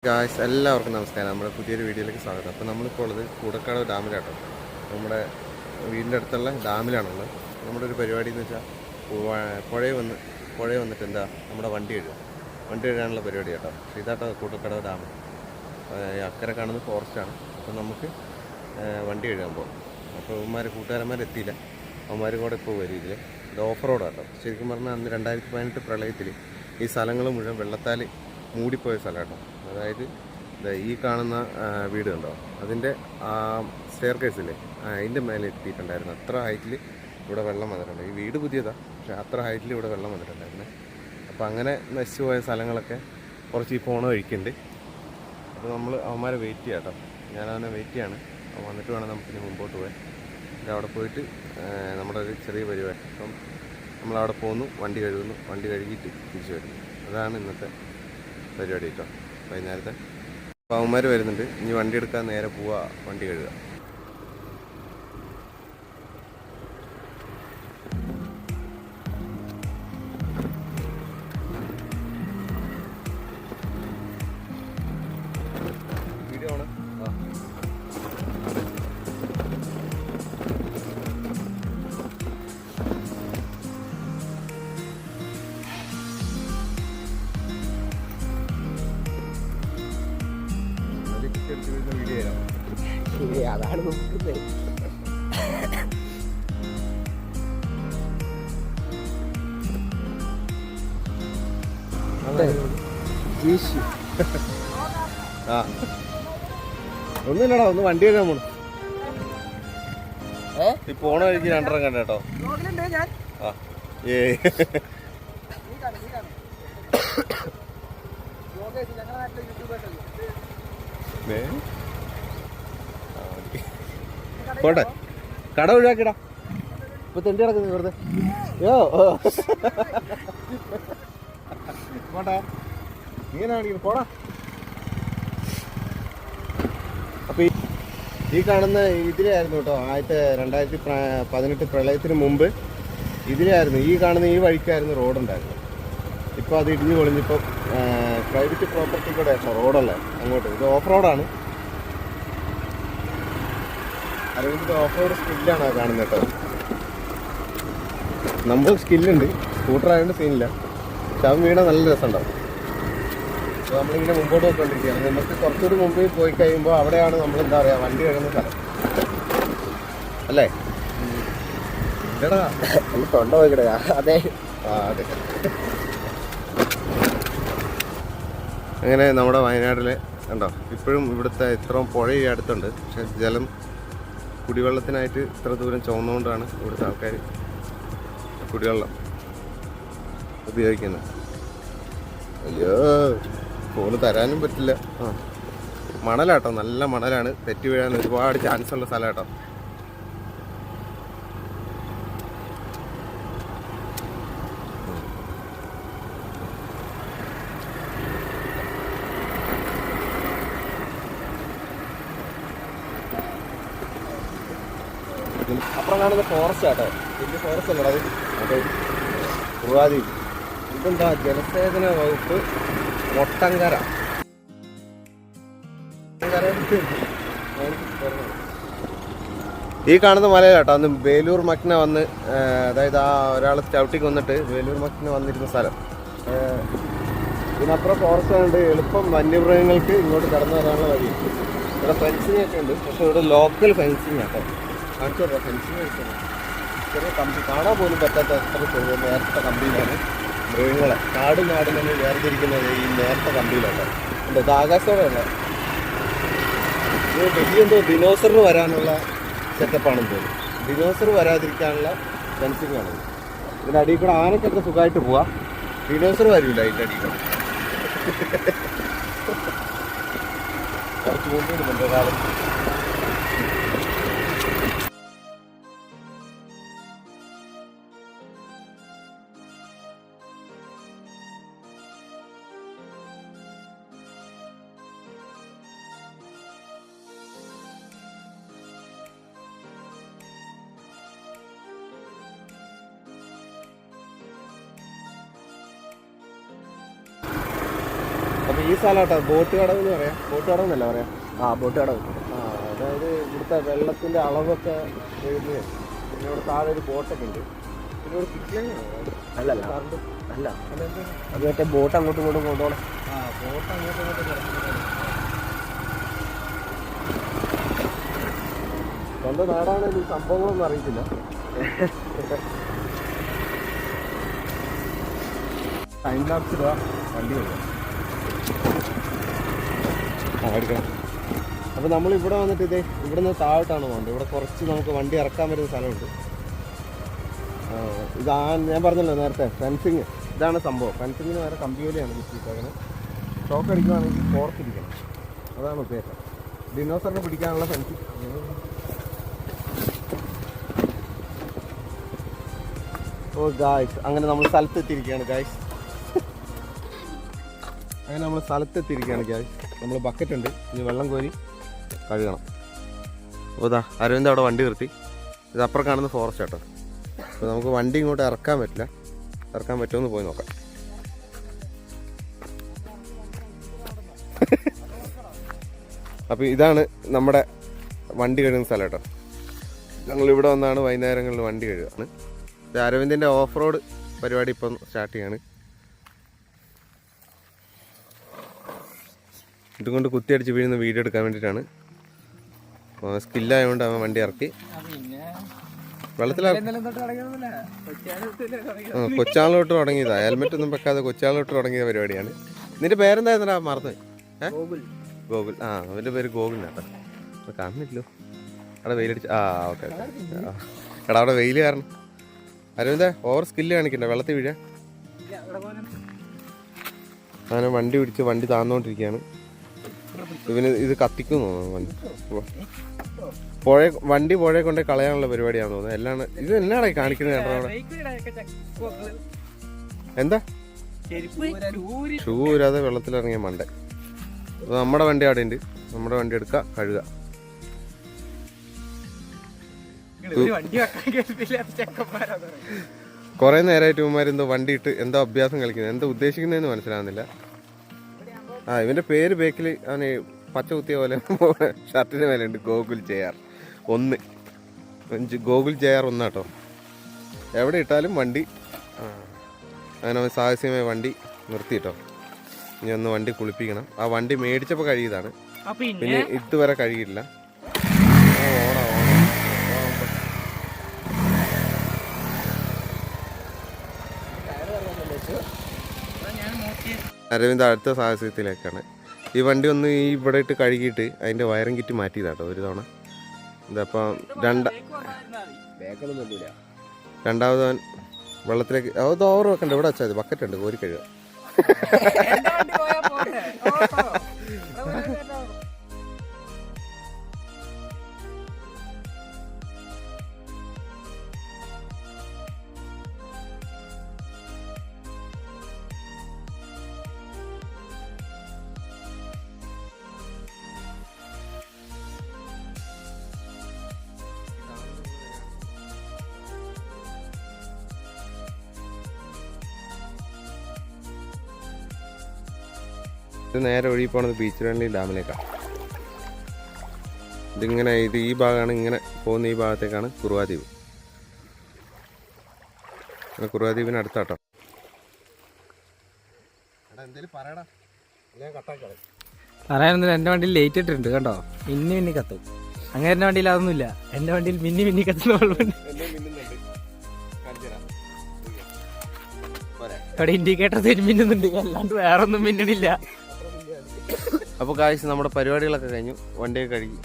Guys എല്ലാവർക്കും നമസ്കാരം. നമ്മുടെ പുതിയൊരു വീഡിയോയിലേക്ക് സ്വാഗതം. അപ്പോൾ നമ്മളിപ്പോൾ ഉള്ളത് കൂടക്കാട് ഡാമിലാട്ടോ. നമ്മുടെ വീടിൻ്റെ അടുത്തുള്ള ഡാമിലാണുള്ളത്. നമ്മുടെ ഒരു പരിപാടി എന്ന് വെച്ചാൽ പുഴ വന്നിട്ട് എന്താ നമ്മുടെ വണ്ടി കഴുകാനുള്ള പരിപാടി കേട്ടോ. ഇതാട്ടോ കൂടക്കാട് ഡാം. അക്കരെ കാണുന്നത് ഫോറസ്റ്റാണ്. അപ്പോൾ നമുക്ക് വണ്ടി കഴുകാൻ പോകും. അപ്പോൾ കൂട്ടുകാരന്മാരെത്തിയില്ല. അവന്മാർ കൂടെ ഇപ്പോൾ വരും. ഇത് ഓഫ് റോഡാട്ടോ. ശരിക്കും പറഞ്ഞാൽ അന്ന് 2018 പ്രളയത്തിൽ ഈ സ്ഥലങ്ങൾ മുഴുവൻ വെള്ളത്താൽ മൂടിപ്പോയ സ്ഥലം കേട്ടോ. അതായത് ഈ കാണുന്ന വീട് കണ്ടോ, അതിൻ്റെ സ്റ്റെയർ കേസില്ലേ, അതിൻ്റെ മേലെ എത്തിയിട്ടുണ്ടായിരുന്നു. അത്ര ഹൈറ്റിൽ ഇവിടെ വെള്ളം വന്നിട്ടുണ്ട്. ഈ വീട് പുതിയതാണ്, പക്ഷേ അത്ര ഹൈറ്റിൽ ഇവിടെ വെള്ളം വന്നിട്ടുണ്ടായിരുന്നു. അപ്പോൾ അങ്ങനെ നശിച്ചു പോയ സ്ഥലങ്ങളൊക്കെ കുറച്ച് ഈ പോണ വഴിക്കുണ്ട്. അപ്പോൾ നമ്മൾ അവന്മാരെ വെയിറ്റ് ചെയ്യാം കേട്ടോ. ഞാനവനെ വെയിറ്റ് ചെയ്യാണ്. വന്നിട്ട് വേണം നമുക്കിനി മുമ്പോട്ട് പോകാൻ. അവിടെ പോയിട്ട് നമ്മുടെ ഒരു ചെറിയ പരിപാടി. അപ്പം നമ്മളവിടെ പോകുന്നു, വണ്ടി കഴുകുന്നു, വണ്ടി കഴുകിയിട്ട് തിരിച്ചു വരുന്നു. അതാണ് ഇന്നത്തെ പരിപാടി കേട്ടോ. വൈകുന്നേരത്തെ അപ്പോൾ അവന്മാർ വരുന്നുണ്ട്. ഇനി വണ്ടി എടുക്കാൻ നേരെ പോവാ, വണ്ടി കഴുകുക. വീഡിയോ ആണ്. അതാണ് നോക്കുന്നത്. ഒന്നുമില്ലടാ, ഒന്ന് വണ്ടി കഴുകാൻ പോണു. ഈ പോണ വഴിക്ക് രണ്ടെണ്ണം കണ്ട കേട്ടോ. പോട്ടെ, കട ഒഴിവാക്കിടാ. ഇപ്പൊ തെണ്ടി കിടക്കുന്നത് വെറുതെ. പോട്ടെ, ഇങ്ങനെയാണെങ്കിൽ പോടാ. അപ്പൊ ഈ കാണുന്ന ഇതിലായിരുന്നു കേട്ടോ 2018 പ്രളയത്തിന് മുമ്പ് ഇതിലായിരുന്നു. ഈ കാണുന്ന ഈ വഴിക്കായിരുന്നു റോഡുണ്ടായിരുന്നു. ഇപ്പോൾ അത് ഇടിഞ്ഞു പൊളിഞ്ഞിപ്പോൾ പ്രൈവറ്റ് പ്രോപ്പർട്ടി കൂടെ റോഡല്ലേ അങ്ങോട്ട്. ഇത് ഓഫ് റോഡാണ്. അല്ലെങ്കിൽ ഓഫ് റോഡ് സ്കില്ലാണ് കാണുന്നത് കേട്ടോ. നമുക്ക് സ്കില്ലുണ്ട്, സ്കൂട്ടർ ആയതുകൊണ്ട് സീനില്ല. പക്ഷെ അവൻ വീണ നല്ല രസമുണ്ടാവും. അപ്പോൾ നമ്മളിങ്ങനെ മുമ്പോട്ട് പോയിക്കൊണ്ടിരിക്കുകയാണ്. നമുക്ക് കുറച്ചുകൂടി മുമ്പിൽ പോയി കഴിയുമ്പോൾ അവിടെയാണ് നമ്മൾ എന്താ പറയുക വണ്ടി കഴുകുന്ന സ്ഥലം അല്ലേ? ഇല്ലടാ, തൊണ്ട പോയി കിടക്കുക. അതെ, അതെ. അങ്ങനെ നമ്മുടെ വയനാട്ടിലെ കണ്ടോ, ഇപ്പോഴും ഇവിടുത്തെ ഇത്രയും പുഴ ഈ അടുത്തുണ്ട്. പക്ഷെ ജലം കുടിവെള്ളത്തിനായിട്ട് ഇത്ര ദൂരം ചുവന്നുകൊണ്ടാണ് ഇവിടുത്തെ ആൾക്കാർ കുടിവെള്ളം ഉപയോഗിക്കുന്നത്. അയ്യോ, ഫോണ് തരാനും പറ്റില്ല. മണലാട്ടോ, നല്ല മണലാണ്. തെറ്റി വീഴാൻ ഒരുപാട് ചാൻസ് ഉള്ള സ്ഥലം കേട്ടോ. അപ്പുറം കാണുന്ന ഫോറസ്റ്റ് ആട്ടോ. വലിയ ഫോറസ്റ്റ് അല്ലടാ അത്. അതെ, കുറുവാദ്വീപ്. ഇതെന്താ, ജലസേചന വകുപ്പ് മൊട്ടങ്കര. ഈ കാണുന്ന മലയിലാട്ടോ അന്ന് വേലൂർ മക്ന വന്ന്, അതായത് ആ ഒരാൾ ചവിട്ടിക്ക് വന്നിട്ട് വേലൂർ മക്ന വന്നിരുന്ന സ്ഥലം. ഇതിനപ്പുറം ഫോറസ്റ്റ് ആയതുകൊണ്ട് എളുപ്പം വന്യമൃഗങ്ങൾക്ക് ഇങ്ങോട്ട് കടന്നു വരാനുള്ള വഴി. ഇവിടെ ഫെൻസിങ് ഒക്കെ ഉണ്ട്, പക്ഷെ ഇവിടെ ലോക്കൽ ഫെൻസിങ് ആട്ടോ. കാണിച്ചു കൊടുക്കാം, ഫെൻസിങ് വെച്ചാൽ ചെറിയ കമ്പി, കാണാൻ പോലും പറ്റാത്ത അത്ര ചെറിയ നേരത്തെ കമ്പിയിലാണ് മൃഗങ്ങളെ കാടും നാടും തന്നെ വേർതിരിക്കുന്നത് ഈ നേരത്തെ കമ്പിയിലാണ്. ഇത് ആകാശത്തോടെയുള്ള ഇത് വലിയെന്തോ ദിനോസറിന് വരാനുള്ള സെറ്റപ്പാണെന്ന് തോന്നുന്നു. ദിനോസർ വരാതിരിക്കാനുള്ള ഫെൻസിങ് ആണ്. ഇതിൻ്റെ അടിയിൽ കൂടെ ആനക്കൊക്കെ സുഖമായിട്ട് പോവാം. ദിനോസർ വരില്ല അതിൻ്റെ അടിയിൽ കൂടെ. കുറച്ച് മുമ്പിടുന്നുണ്ട് ഒരാൾ. അപ്പോൾ ഈ ഈ സ്ഥലം കേട്ടോ ബോട്ട് കടവ് എന്ന് പറയാം. ബോട്ട് കടവ് എന്നല്ല പറയാം. ആ ബോട്ട് കടവ്. അതായത് ഇവിടുത്തെ വെള്ളത്തിൻ്റെ അളവൊക്കെ എഴുതുന്നത്. പിന്നെ ഇവിടെ താഴെ ഒരു ബോട്ടൊക്കെ ഉണ്ട്. പിന്നെ ഒരു കിച്ചൺ അല്ലല്ല അല്ല അത് മറ്റേ ബോട്ട് അങ്ങോട്ടും ഇങ്ങോട്ടും കൊണ്ടുപോകണം. ബോട്ട് അങ്ങോട്ടും ഇങ്ങോട്ടും സ്വന്തം നാടാണ് ഈ സംഭവങ്ങളൊന്നും അറിയത്തില്ല. ടൈം ലാപ്സ് ഇടുക, വണ്ടി വരിക. എടുക്കണം. അപ്പോൾ നമ്മൾ ഇവിടെ വന്നിട്ട് ഇവിടെ നിന്ന് താഴോട്ടാണ് പോകേണ്ടത്. ഇവിടെ കുറച്ച് നമുക്ക് വണ്ടി ഇറക്കാൻ പറ്റുന്ന സ്ഥലമുണ്ട്. ഞാൻ പറഞ്ഞല്ലോ നേരത്തെ ഫെൻസിങ്. ഇതാണ് സംഭവം. ഫെൻസിങ്ങിന് വേറെ കമ്പിയോലിയാണ് കിട്ടിയിട്ടങ്ങനെ. ഷോക്ക് അടിക്കുകയാണെങ്കിൽ പുറത്തിരിക്കണം. അതാണ് ഉദ്ദേശം. ഡിനോസറിനെ പിടിക്കാനുള്ള ഫെൻസിങ്. ഓ ഗായ്സ്, അങ്ങനെ നമ്മൾ സ്ഥലത്തെത്തിയിരിക്കുകയാണ് ഗായ്സ്. നമ്മൾ ബക്കറ്റ് ഉണ്ട്. ഇനി വെള്ളം കോരി കഴുകണം. അപ്പോൾ ഇതാ അരവിന്ദ് അവിടെ വണ്ടി നിർത്തി. ഇത് അപ്പുറം കാണുന്ന ഫോറസ്റ്റ് കേട്ടോ. അപ്പോൾ നമുക്ക് വണ്ടി ഇങ്ങോട്ട് ഇറക്കാൻ പറ്റില്ല. ഇറക്കാൻ പറ്റുമെന്ന് പോയി നോക്കാം. അപ്പോൾ ഇതാണ് നമ്മുടെ വണ്ടി കഴുകുന്ന സ്ഥലം കേട്ടോ. ഞങ്ങളിവിടെ വന്നാണ് വൈകുന്നേരങ്ങളിൽ വണ്ടി കഴുകുകയാണ്. ഇത് അരവിന്ദിൻ്റെ ഓഫ് റോഡ് പരിപാടി ഇപ്പം സ്റ്റാർട്ട് ചെയ്യാണ്. ഇതുകൊണ്ട് കുത്തിയടിച്ച് വീഴുന്ന വീഡിയോ എടുക്കാൻ വേണ്ടിയിട്ടാണ്. സ്കില്ലായതുകൊണ്ട് അവൻ വണ്ടി ഇറക്കി കൊച്ചാളിലോട്ട് തുടങ്ങിയതാ. ഹെൽമെറ്റ് ഒന്നും വെക്കാതെ കൊച്ചാളിലോട്ട് തുടങ്ങിയ പരിപാടിയാണ്. നിന്റെ പേരെന്തായിരുന്നാ? മറന്നു. ഗോകുൽ. അവൻ്റെ പേര് ഗോകുലിനാട്ടോ. കാണുന്നില്ലോ. അവിടെ വെയിലടിച്ച്. ഓക്കെ എടാ അവിടെ വെയിൽ കാരണം. അരവിന്ദേ ഓവർ സ്കില്ല് കാണിക്കണ്ട, വെള്ളത്തിൽ വീഴാൻ. അങ്ങനെ വണ്ടി പിടിച്ച് വണ്ടി താന്നുകൊണ്ടിരിക്കുകയാണ്. ഇവന് ഇത് കത്തിക്കും തോന്നുന്നു വണ്ടി. വണ്ടി പുഴയെ കൊണ്ടേ കളയാനുള്ള പരിപാടിയാണെന്ന് തോന്നുന്നത്. എല്ലാം ഇത് എന്നാടാ കാണിക്കുന്നത് കേട്ടോ അവിടെ? എന്താ ഷൂ ഇല്ലാതെ വെള്ളത്തിലിറങ്ങിയ മണ്ട. അപ്പോൾ നമ്മുടെ വണ്ടി അവിടെ ഉണ്ട്. നമ്മുടെ വണ്ടി എടുക്കുക, കഴുകുക. കുറെ നേരമായിട്ട് ഇവന്മാരെന്തോ വണ്ടി ഇട്ട് എന്തോ അഭ്യാസം കളിക്കുന്നത്. എന്താ ഉദ്ദേശിക്കുന്നതെന്ന് മനസ്സിലാവുന്നില്ല. ഇവന്റെ പേര് ബേക്കിൽ അവന് പച്ച കുത്തിയ പോലെ ഷർട്ടിന് മേലുണ്ട് ഗോകുൽ JR 1. ഗോകുൽ JR 1 കേട്ടോ. എവിടെ ഇട്ടാലും വണ്ടി. അങ്ങനെ അവൻ സാഹസ്യമായ വണ്ടി നിർത്തി കേട്ടോ. ഇനി ഒന്ന് വണ്ടി കുളിപ്പിക്കണം. ആ വണ്ടി മേടിച്ചപ്പോൾ കഴുകിയതാണ്. പിന്നെ ഇതുവരെ കഴുകിയില്ല. അരവിന്ദ് അടുത്ത സാഹചര്യത്തിലേക്കാണ്. ഈ വണ്ടി ഒന്ന് ഇവിടെ ഇട്ട് കഴുകിയിട്ട് അതിൻ്റെ വയറിംഗ് കിറ്റ് മാറ്റിയതാട്ടോ ഒരു തവണ. ഇതപ്പം രണ്ടാമത് അവൻ വെള്ളത്തിലേക്ക് അത് ഓവർ വെക്കണ്ട. ഇവിടെ വെച്ചാൽ ബക്കറ്റ് ഉണ്ട്, കോരി കഴുകുക. ഇത് നേരെ ഒഴുകി പോണത് ബീച്ചിലണ്ടി ഡാമിലേക്കാണ്. ഇതിങ്ങനെ ഈ ഭാഗമാണ്. ഇങ്ങനെ പോകുന്ന ഈ ഭാഗത്തേക്കാണ് കുറുവാദ്വീപ്. കുറുവാദ്വീപിന് അടുത്താട്ടോ. പറയാനൊന്നുമില്ല. എൻ്റെ വണ്ടിയിൽ ലേറ്റ് ഇട്ടിട്ടുണ്ട് കേട്ടോ. മിന്നി കത്തും. അങ്ങനെ എൻ്റെ വണ്ടിയിൽ അതൊന്നുമില്ല. എൻ്റെ വണ്ടിയിൽ മിന്നി കത്തുന്ന വെള്ളമുണ്ട്. ഇവിടെ ഇൻഡിക്കേറ്റർ മിന്നുന്നുണ്ട്, അല്ലാണ്ട് വേറെ ഒന്നും മിന്നണില്ല. അപ്പോൾ കാഴ്ച നമ്മുടെ പരിപാടികളൊക്കെ കഴിഞ്ഞു. വണ്ടിയൊക്കെ കഴുകി.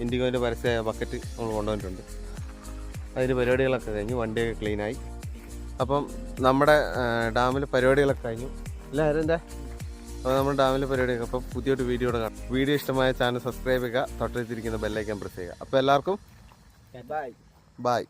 ഇൻഡിഗോൻ്റെ പരസ്യമായ ബക്കറ്റ് നമ്മൾ കൊണ്ടുവന്നിട്ടുണ്ട്. അതിൻ്റെ പരിപാടികളൊക്കെ കഴിഞ്ഞു. വണ്ടിയൊക്കെ ക്ലീനായി. അപ്പം നമ്മുടെ ഡാമിൽ പരിപാടികളൊക്കെ കഴിഞ്ഞു. അല്ല ആരെന്താ? അപ്പോൾ നമ്മുടെ ഡാമിലെ പരിപാടിയൊക്കെ. അപ്പോൾ പുതിയൊരു വീഡിയോയുടെ കാണാം. വീഡിയോ ഇഷ്ടമായ ചാനൽ സബ്സ്ക്രൈബ് ചെയ്യുക, തൊട്ടടുത്തിരിക്കുന്ന ബെല്ലൈക്കൻ പ്രസ് ചെയ്യുക. അപ്പോൾ എല്ലാവർക്കും ബൈ. ബൈ.